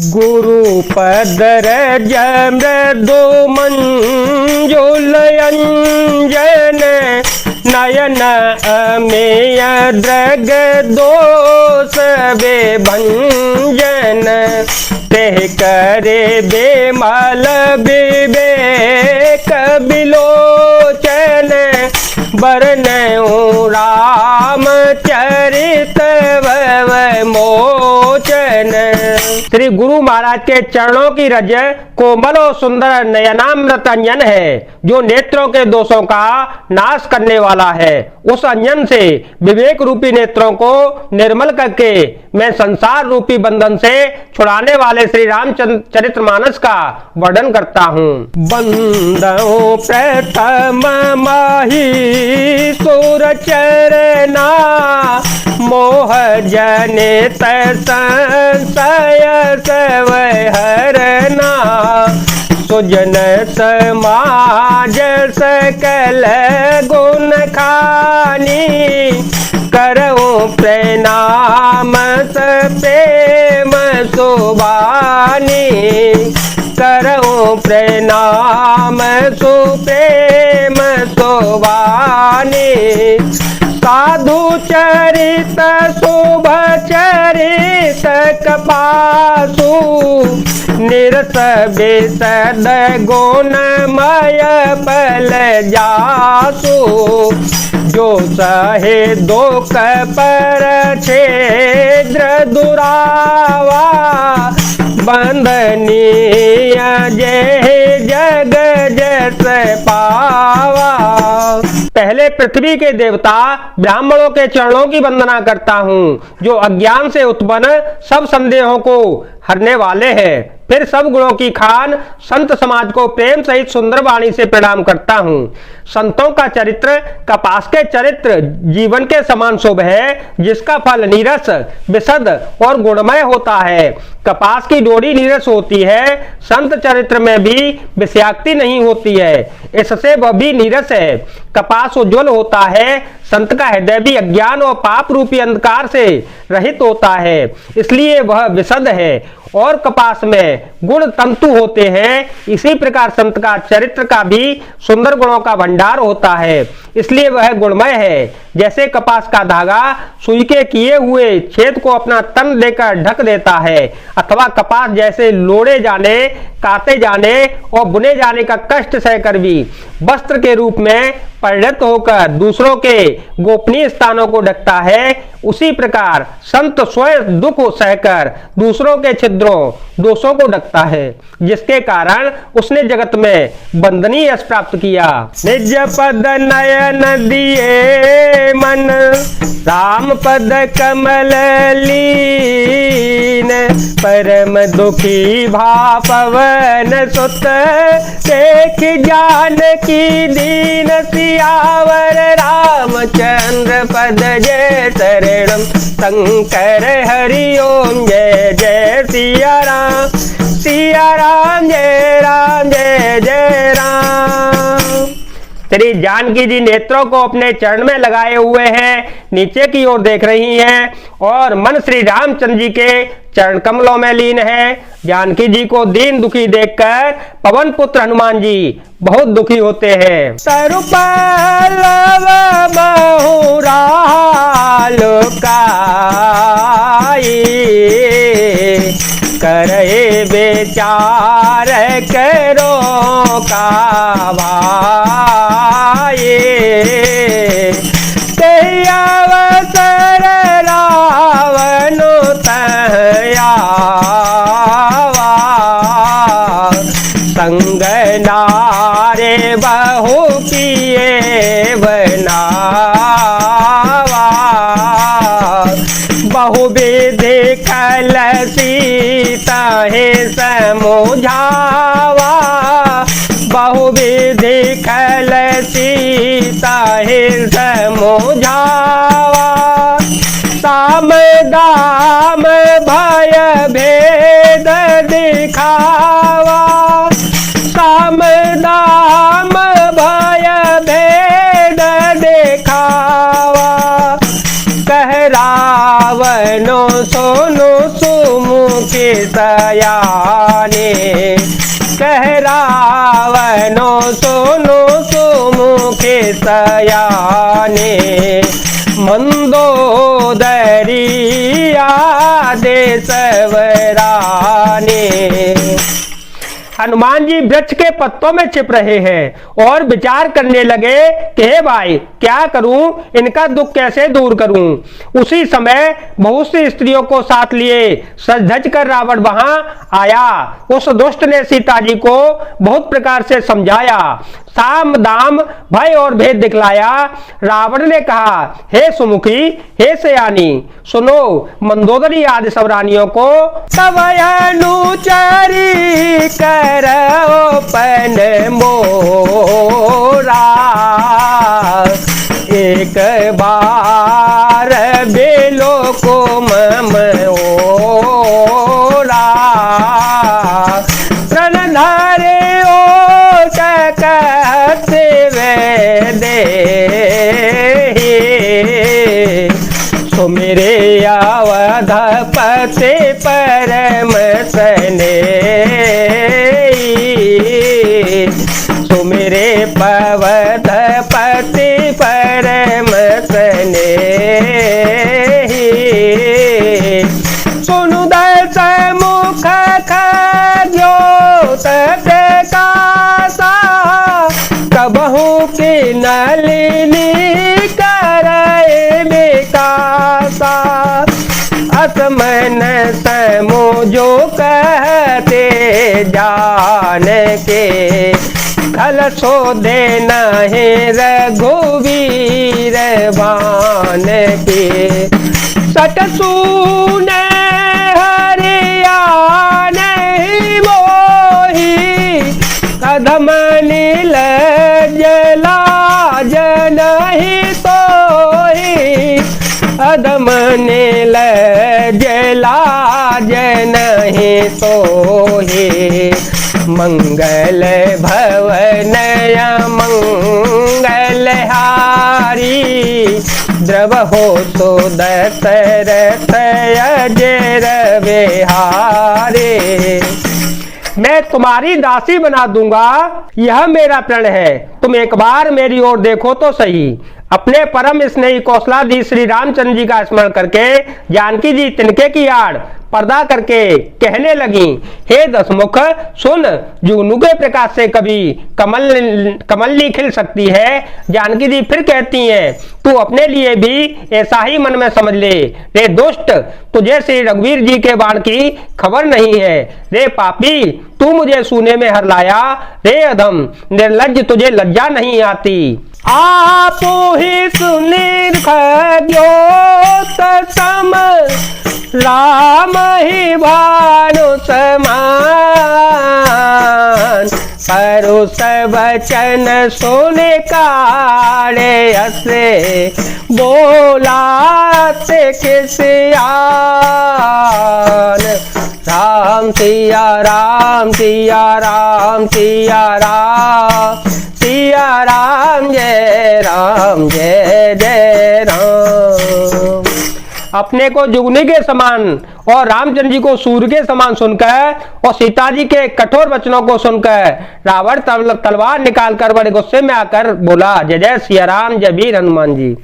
गुरु पद रज मृदु मंजुलयंजन नयन अमेय द्रग दोष विभंजन तेह करे बेमल विवेक विलोचन बरनऊ रामचरित भव मोचन। श्री गुरु महाराज के चरणों की रज कोमल और सुंदर नयनामृत अंजन है जो नेत्रों के दोषों का नाश करने वाला है। उस अंजन से विवेक रूपी नेत्रों को निर्मल करके मैं संसार रूपी बंधन से छुड़ाने वाले श्री रामचरितमानस का वर्णन करता हूँ। बंदो प्रथम माही सुर चरना मोह जनित संशय सब हरना सुजन समाज सकल गुण खानी करो प्रणाम प्रेम सुबानी करो प्रणाम सुप्रेम सुबानी साधु चरित शुभ चरित कपासु निरस विशद गुणमय पल जासु जो सहे दुख पर छेद्र दुरावा बंदनीय जय जग जस पावा। पहले पृथ्वी के देवता ब्राह्मणों के चरणों की वंदना करता हूँ जो अज्ञान से उत्पन्न सब संदेहों को हरने वाले हैं। फिर सब गुणों की खान संत समाज को प्रेम सहित सुंदर वाणी से प्रणाम करता हूँ। संतों का चरित्र कपास के चरित्र जीवन के समान शुभ है जिसका फल नीरस विशद और गुणमय होता है। कपास की डोरी नीरस होती है, संत चरित्र में भी विषयाक्ति नहीं होती है, इससे वह भी नीरस है। कपास उज्ज्वल होता है, संत का हृदय भी अज्ञान और पाप रूपी अंधकार से रहित होता है, इसलिए वह विशद है और कपास में गुण तंतु होते हैं। इसी प्रकार संत का चरित्र का भी सुंदर गुणों का भंडार होता है, इसलिए वह गुणमय है। जैसे कपास का धागा सुई के किए हुए छेद को अपना तन देकर ढक देता है, अथवा कपास जैसे लोड़े जाने काटे जाने और बुने जाने का कष्ट सहकर भी वस्त्र के रूप में परिणत होकर दूसरों के गोपनीय स्थानों को ढकता है, उसी प्रकार संत स्वयं दुख सहकर दूसरों के छिद्रों दोषों को ढकता है, जिसके कारण उसने जगत में वंदनीय यश प्राप्त किया। निज पद नयन दिए मन राम पद कमल लीन परम दुखी भा पवन सुत देख जान की दीन सियावर रामचंद्र पद जय शरणम शंकर हरि ओम जय जय सिया राम जय राम जय जय राम। श्री जानकी जी नेत्रों को अपने चरण में लगाए हुए हैं, नीचे की ओर देख रही हैं और मन श्री रामचंद्र जी के चरण कमलों में लीन है। जानकी जी को दीन दुखी देखकर पवन पुत्र हनुमान जी बहुत दुखी होते हैं। करे बेचार करो का भाई अवसर रावण तहयावा संग नारे बहु किए बनावा बहु विधि खल सीता है समझावा बहु विधि खल सीता है समझावा साम दाम भय भेद दिखावा साम दाम भय भेद दिखावा कह रावण सोनु सुमुखी सया जाने। कह रावणो सुनो सुमुखे सयाने, मंदोदरी आदेश वराने। हनुमान जी वृक्ष के पत्तों में छिप रहे हैं और विचार करने लगे कि हे भाई, क्या करूं, इनका दुख कैसे दूर करूं। उसी समय बहुत सी स्त्रियों को साथ लिए सज धज कर रावण वहां आया। उस दुष्ट ने सीता जी को बहुत प्रकार से समझाया, साम दाम भय और भेद दिखलाया। रावण ने कहा, हे सुमुखी, हे सयानी, सुनो मंदोदरी आदि सब रानियों को। तब अनुचरी करो पन मोरा, एक बार बेलो को मम ओरा। प्रण धारे ओट कहते वे दे, सो मेरे अवधपति परम स्नेही, सो मेरे अवधपति परम स्नेही। सुनु दस मुख खद्योत प्रकाशा, कबहू की नलिनी करे विकासा। असमन समझो कहते जान के, खल सो दे नहीं रघुवीर बान के। सट सुने हरिया नहीं मोही, कदम नील जलाज नहीं सोही। अदम नील जलाज नहीं सोही, मंगल भवन मंगलहारी। द्रव हो तो दशरथ अजर बिहारे। मैं तुम्हारी दासी बना दूंगा, यह मेरा प्रण है। तुम एक बार मेरी ओर देखो तो सही। अपने परम स्नेही कौशलाधीश श्री रामचंद्र जी का स्मरण करके जानकी जी तिनके की आड़ पर्दा करके कहने लगी, हे दशमुख सुन, जुगनू के प्रकाश से कभी कमलनी खिल सकती है। जानकी जी फिर कहती हैं, तू अपने लिए भी ऐसा ही मन में समझ ले। रे दुष्ट, तुझे श्री रघुवीर जी के बाण की खबर नहीं है। रे पापी, तू मुझे सूने में हर लाया। रे अधम निर्लज्ज, तुझे लज्जा नहीं आती। आप ही सुनिर्खद्योत सम, राम ही भानु समान। परुष वचन सुने काढ़े हसे, बोलाते किसियान। राम सिया राम सिया राम सिया राम, सिया राम जय जय राम। अपने को जुगनी के समान और रामचंद्र जी को सूर्य के समान सुनकर और सीता जी के कठोर वचनों को सुनकर रावण तलवार निकालकर बड़े गुस्से में आकर बोला, जय जय सिया राम, जय वीर हनुमान जी।